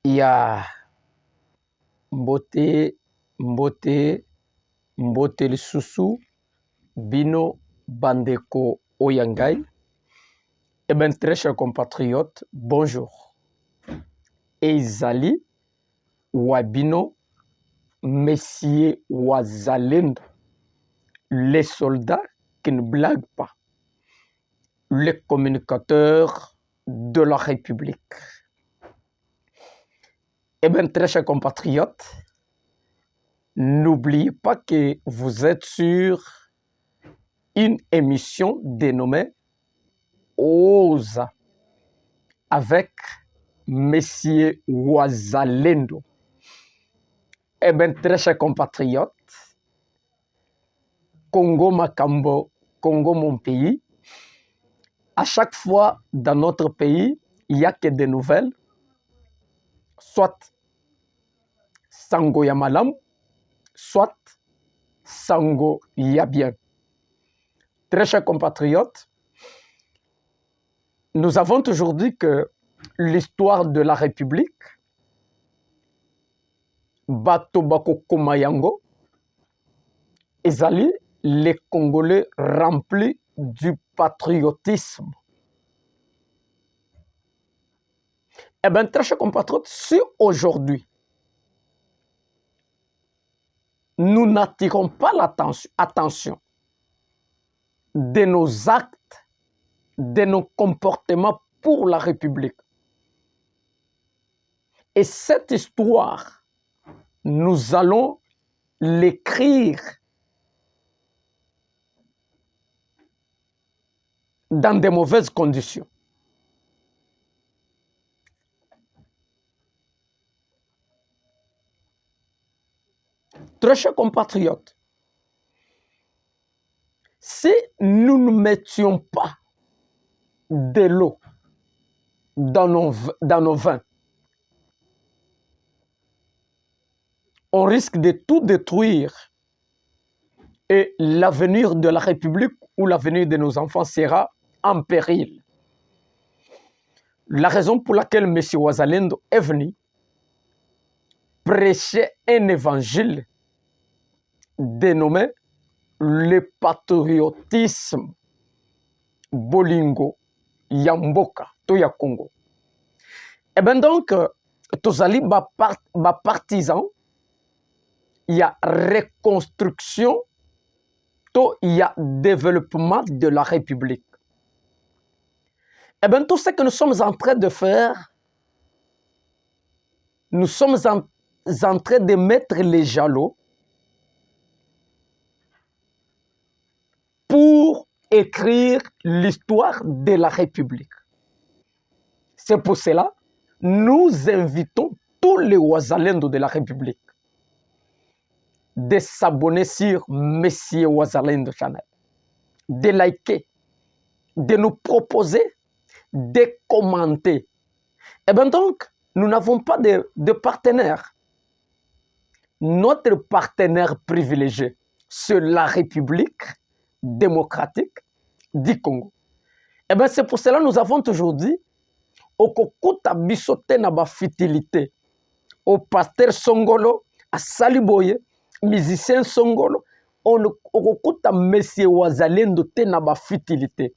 Ya mbote lisusu bino bandeko oyangai. Eh bien, très chers compatriotes, bonjour. Ezali wabino messieurs wazalendo, les soldats qui ne blaguent pas, les communicateurs de la République. Eh bien, très chers compatriotes, n'oubliez pas que vous êtes sur une émission dénommée Oza avec Messieurs Wazalendo. Eh bien, très chers compatriotes, Congo Makambo, Congo mon pays, à chaque fois dans notre pays, il n'y a que des nouvelles, soit Sango Yamalam, soit Sango Yabien. Très chers compatriotes, nous avons toujours dit que l'histoire de la République, Bato Bako Komayango, ezali les Congolais remplis du patriotisme. Eh bien, très chers compatriotes, si aujourd'hui, nous n'attirons pas l'attention de nos actes, de nos comportements pour la République, et cette histoire, nous allons l'écrire dans de mauvaises conditions. Très chers compatriotes, si nous ne mettions pas de l'eau dans nos vins, on risque de tout détruire et l'avenir de la République ou l'avenir de nos enfants sera en péril. La raison pour laquelle M. Wazalendo est venu prêcher un évangile dénommé le patriotisme Bolingo Yamboka Toya Congo. Et bien donc, tozali ba partisan, il y a reconstruction, il y a développement de la République. Et bien tout ce que nous sommes en train de faire, nous sommes en train de mettre les jalons pour écrire l'histoire de la République. C'est pour cela que nous invitons tous les Wazalendo de la République de s'abonner sur Monsieur Wazalendo Channel, de liker, de nous proposer, de commenter. Et bien donc, nous n'avons pas de partenaire. Notre partenaire privilégié, c'est la République démocratique du Congo. Et bien c'est pour cela que nous avons toujours dit, Okokuta bisote na ba fitilité, au pasteur Songolo, à Saliboye, musicien Songolo, Okokuta Monsieur Wazalendo te na ba fitilité.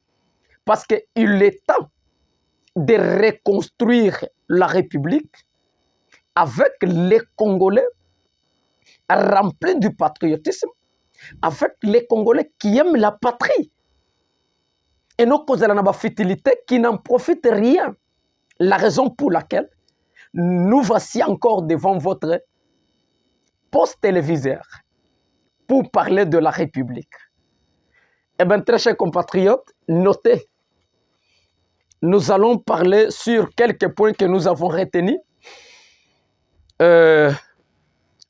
Parce qu'il est temps de reconstruire la République avec les Congolais remplis du patriotisme, avec les Congolais qui aiment la patrie. Et non cause de la futilité qui n'en profite rien. La raison pour laquelle nous voici encore devant votre poste téléviseur pour parler de la République. Eh bien, très chers compatriotes, notez, nous allons parler sur quelques points que nous avons retenus.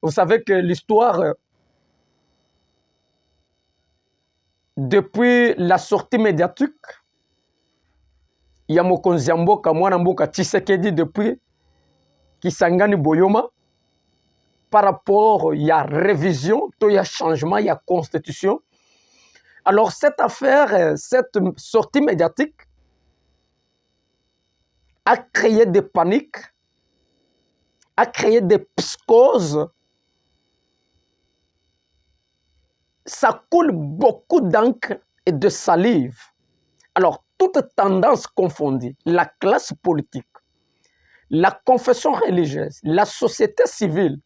Vous savez que l'histoire, depuis la sortie médiatique, il y a Mokonzi Mboka, Mwana Mboka Tshisekedi depuis Kisangani Boyoma, par rapport, il y a révision, il y a changement, il y a constitution. Alors cette affaire, cette sortie médiatique a créé des paniques a créé des psychoses. Ça coule beaucoup d'encre et de salive. Alors, toutes tendances confondues, la classe politique, la confession religieuse, la société civile,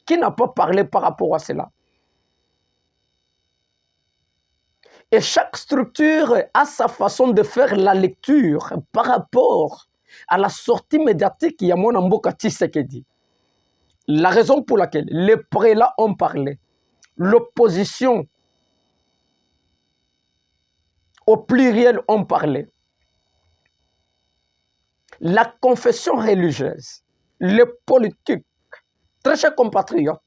qui n'a pas parlé par rapport à cela? Et chaque structure a sa façon de faire la lecture par rapport à la sortie médiatique Yamona Mboka Tshisekedi. La raison pour laquelle les prélats ont parlé, l'opposition au pluriel ont parlé, la confession religieuse, les politiques, très chers compatriotes,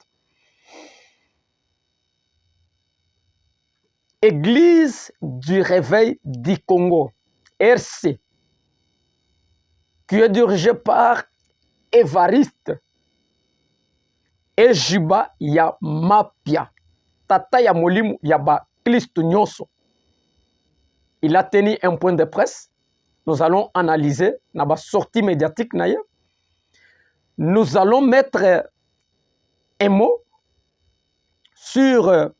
Église du réveil du Congo, RC, qui est dirigée par Évariste Ejiba ya Mapia, Tata ya Molimu ya ba Kristo Nyonso. Il a tenu un point de presse. Nous allons analyser la sortie médiatique. Nous allons mettre un mot sur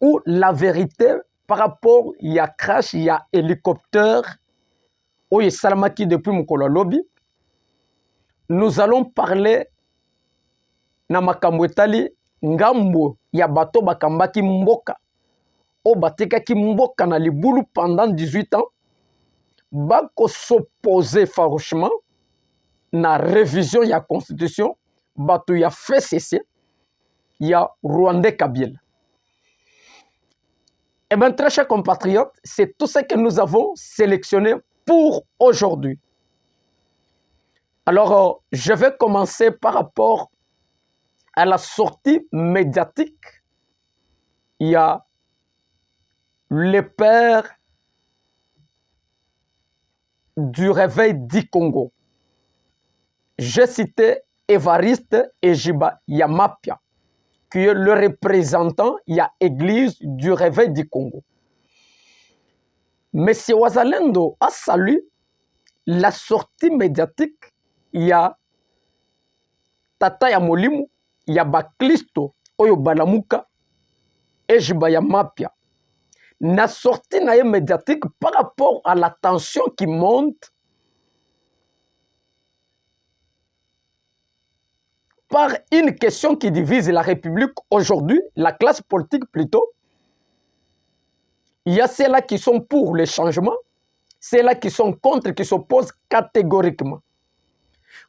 où la vérité par rapport il y a crash, il y a hélicoptère, où il y a Salamaki depuis Mukolo Lobby. Nous allons parler na makambo etali ngambo ya bato bakambaki mboka o batekaki mboka na libulu pendant 18 ans bako s'opposer farouchement na révision ya constitution bato ya fait cesser ya Rwandais Kabila. Eh bien, très chers compatriotes, c'est tout ce que nous avons sélectionné pour aujourd'hui. Alors, je vais commencer par rapport à la sortie médiatique. Il y a les pères du réveil du Congo. J'ai cité Évariste Ejiba Yamapia, qui est le représentant, il y a Église du réveil du Congo. Monsieur Wazalendo a salué la sortie médiatique, il y a Tata ya Molimu, il y a Baklisto, Oyo Balamuka, Ejiba Yamapia. La sortie médiatique par rapport à la tension qui monte par une question qui divise la République aujourd'hui, la classe politique plutôt. Il y a ceux-là qui sont pour le changement, ceux-là qui sont contre, qui s'opposent catégoriquement.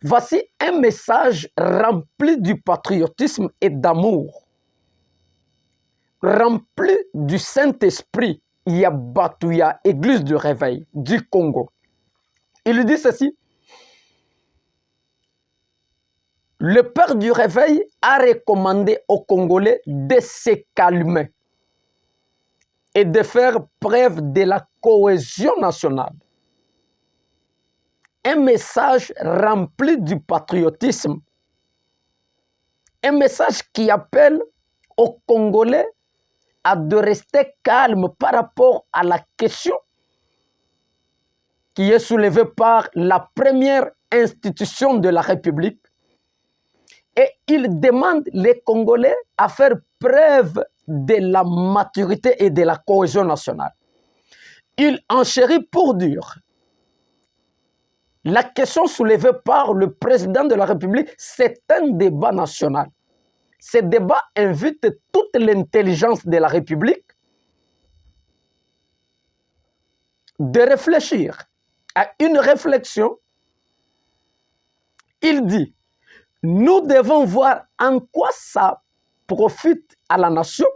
Voici un message rempli du patriotisme et d'amour, rempli du Saint-Esprit. Il y a Batouya, Église du réveil du Congo. Il dit ceci. Le père du réveil a recommandé aux Congolais de se calmer et de faire preuve de la cohésion nationale. Un message rempli du patriotisme. Un message qui appelle aux Congolais à de rester calmes par rapport à la question qui est soulevée par la première institution de la République. Et il demande les Congolais à faire preuve de la maturité et de la cohésion nationale. Il enchérit pour dire la question soulevée par le président de la République, c'est un débat national. Ce débat invite toute l'intelligence de la République de réfléchir à une réflexion. Il dit, nous devons voir en quoi ça profite à la nation.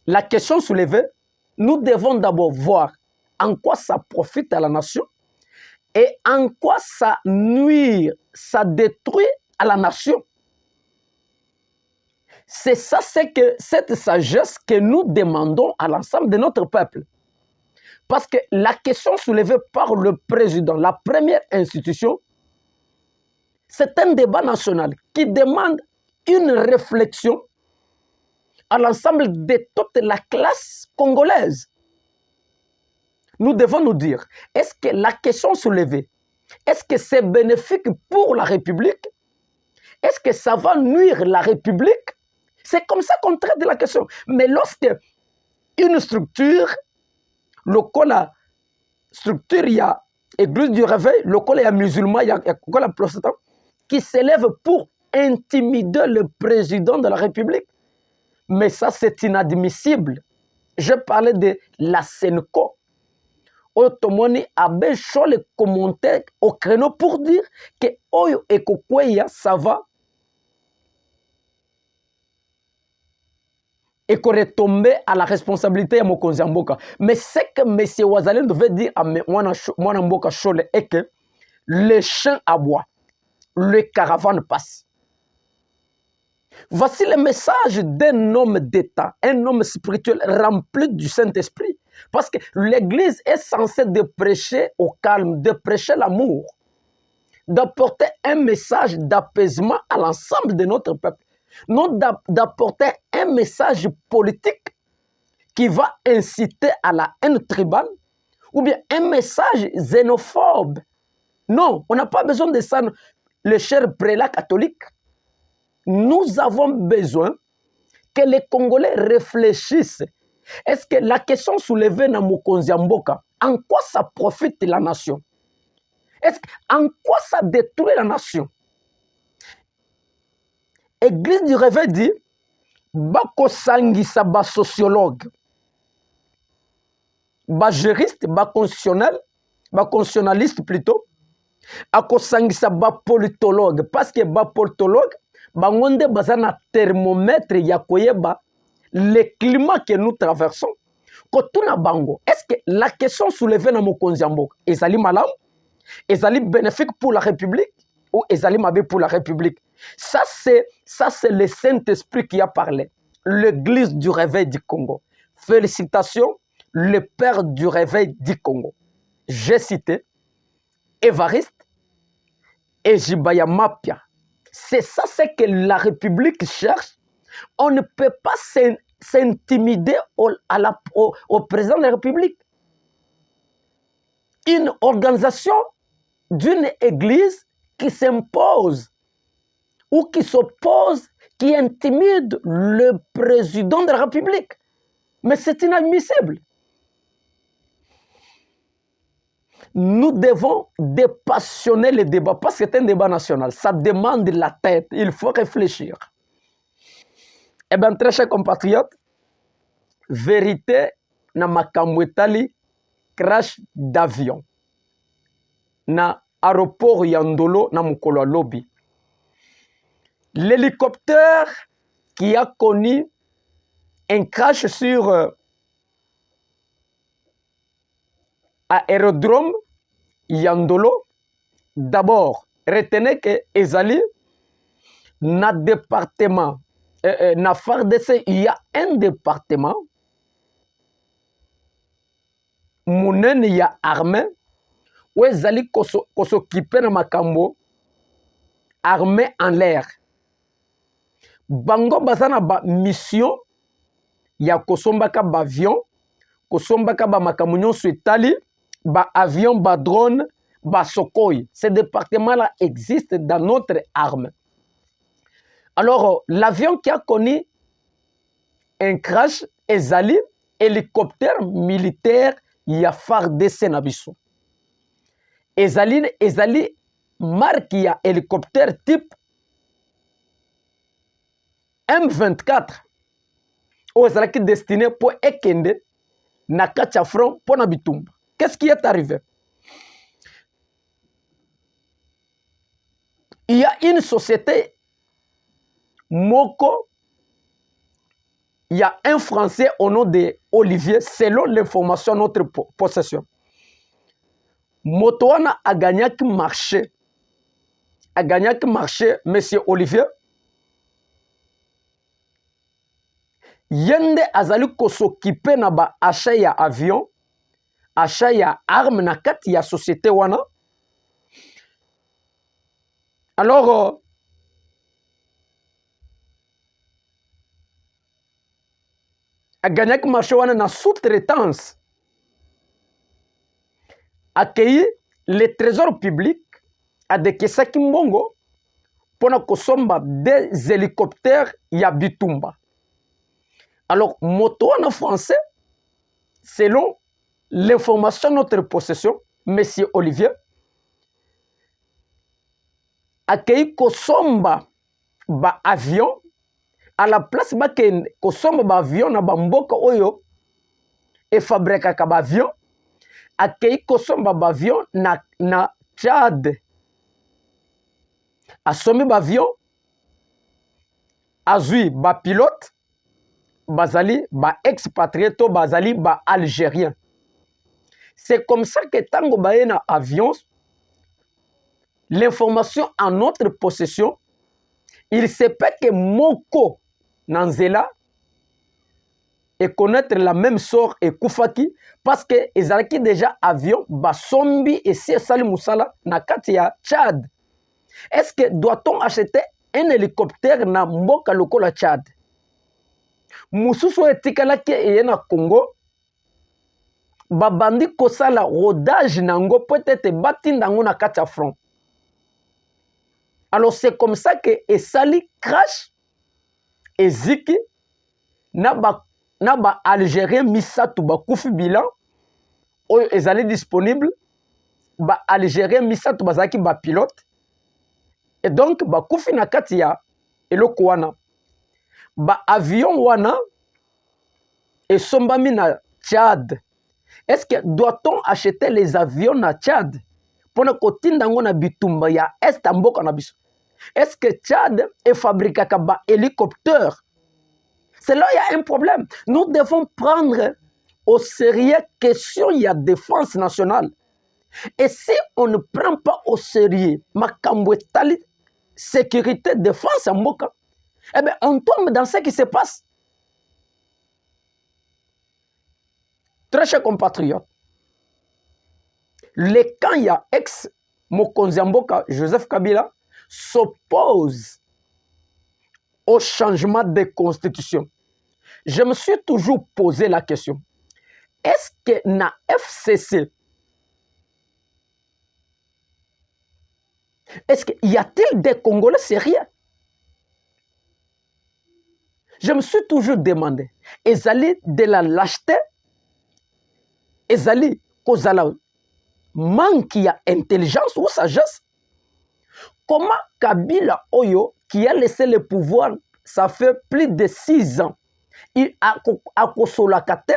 La question soulevée, nous devons d'abord voir en quoi ça profite à la nation et en quoi ça nuit, ça détruit à la nation. C'est ça, c'est que cette sagesse que nous demandons à l'ensemble de notre peuple. Parce que la question soulevée par le président, la première institution, c'est un débat national qui demande une réflexion à l'ensemble de toute la classe congolaise. Nous devons nous dire, est-ce que la question soulevée, est-ce que c'est bénéfique pour la République est-ce que ça va nuire la République? C'est comme ça qu'on traite la question. Mais lorsque une structure, le la structure, il y a Église du Réveil, le il y a musulman, il y a la protestant, qui s'élève pour intimider le président de la République. Mais ça, c'est inadmissible. Je parlais de la Senco. Otomoni abe chaud les commentaires au créneau pour dire que Oyo et Kokweya, ça va. Et qu'on retombe à la responsabilité de Mokonzi Mboka. Mais ce que M. Ouazalendo devait dire à Mwana Mboka Chole est que les champs aboient, le caravane passe. Voici le message d'un homme d'État, un homme spirituel rempli du Saint-Esprit. Parce que l'Église est censée de prêcher au calme, de prêcher l'amour, d'apporter un message d'apaisement à l'ensemble de notre peuple. Non d'apporter un message politique qui va inciter à la haine tribale ou bien un message xénophobe. Non, on n'a pas besoin de ça. Les chers prélats catholiques, nous avons besoin que les Congolais réfléchissent. Est-ce que la question soulevée dans Mokonzi Mboka, en quoi ça profite la nation? En quoi ça détruit la nation? Église du Réveil dit, bako sangisa ba sociologue, ba juriste, ba constitutionnaliste plutôt, ako sangisa ba politologue, parce que ba politologue, ba ngonde bazana thermomètre ya koyeba le climat que nous traversons. Kotuna bango, est-ce que la question soulevée dans Mokonzi Mboka, ezali malam, ezali bénéfique pour la République ou ezali mabe pour la République? Ça c'est le Saint-Esprit qui a parlé. L'église du réveil du Congo. Félicitations, le père du réveil du Congo. J'ai cité Évariste et Jibaya Mapia. C'est ça, c'est que la République cherche. On ne peut pas s'intimider au président de la République. Une organisation d'une église qui s'impose ou qui s'oppose, qui intimide le président de la République. Mais c'est inadmissible. Nous devons dépassionner le débat parce que c'est un débat national. Ça demande la tête. Il faut réfléchir. Eh bien, très chers compatriotes, vérité na makambo etali crash d'avion na aéroport Yandolo na mukolo lobi. L'hélicoptère qui a connu un crash sur aérodrome Yandolo, d'abord, retenez que Ezali, na département, na FARDC, il y a un département, Mounen, il y a armée, où Ezali s'occuper de makambo, armée en l'air. Bango bazana ba mission, ya kosombaka ba avion, kosombaka ba makamunyon suetali, ba avion, ba drone, ba Sokoy. Ces départements-là existent dans notre armée. Alors, l'avion qui a connu un crash, Ezali, hélicoptère militaire, ya FARDC Nabiso. Ezali, marque ya hélicoptère type M24. Où Ezali qui destiné pour Ekende, na Kachafron, pour Nabitumba. Qu'est-ce qui est arrivé? Il y a une société Moko, il y a un Français au nom de Olivier, selon l'information à notre possession. Motoana a gagné qui marché. A gagné qui marché, monsieur Olivier. Yende azali ko s'occuper na ba achat ya avion, achat ya arme na kati ya société wana. Alors, a gagné qui marché wana na sous-traitance. Accueilli le trésor public à de Kesaki Mbongo pona kosomba des hélicoptères ya bitumba. Alors moto en français, selon l'information de notre possession, monsieur Olivier, akei kosomba ba avion à la place ba kosomba ba avion na bamboka oyo e fabrikaka ba avion, akei kosomba ba avion na Tchad. Asombi ba avion, azui ba pilote, bazali ba expatrié to bazali ba algérien. C'est comme ça que tango baye na avion, l'information en notre possession, il se peut que moko nanzela et connaître la même sort et Koufaki parce que ezalaki déjà avion basombi et si sali musala na kati ya Tchad. Est-ce que doit-on acheter un hélicoptère na mboka lokola Tchad? Mususu etikalaki eye na Congo babandi kosala rodage nango peut-être batindango na kati ya front. Alors c'est comme ça que esali crash eziki na ba algérien misatu bakufi bilan oyo ezali disponible, ba algérien misatu bazaki ba pilote et donc bakufi na kati ya eloko wana. Ba avion wana esombami na Tchad. Est-ce que doit-on acheter les avions na Tchad pour kotindango na bitumba ya est mboka na biso? Est-ce que Tchad est fabriqué ba hélicoptère? C'est là il y a un problème. Nous devons prendre au sérieux question il y a défense nationale. Et si on ne prend pas au sérieux makambo etali sécurité défense mboka, eh bien on tombe dans ce qui se passe. Très chers compatriotes, le camp ya ex Mokonzi Mboka Joseph Kabila s'oppose au changement de constitution. Je me suis toujours posé la question, est-ce que na FCC, est-ce qu'il y a-t-il des Congolais sérieux? Je me suis toujours demandé, ezali de la lâcheté, ezali kozala manque ya intelligence ou sagesse? Comment Kabila Oyo, qui a laissé le pouvoir, ça fait plus de 6 ans, il a kosolakate,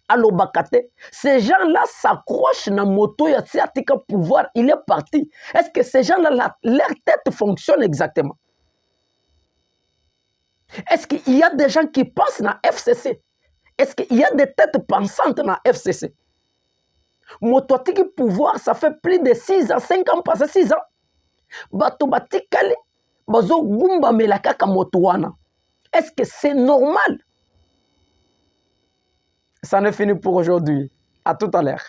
alobakate, ces gens-là s'accrochent dans moto ya tika pouvoir, il est parti. Est-ce que ces gens-là, leur tête fonctionne exactement? Est-ce qu'il y a des gens qui pensent dans FCC? Est-ce qu'il y a des têtes pensantes dans FCC? Moto tiki pouvoir, ça fait plus de 6 ans, 5 ans passé 6 ans. Bato batikali, bazo gumba melakaka moto wana. Est-ce que c'est normal? Ça n'est fini pour aujourd'hui. À tout à l'heure.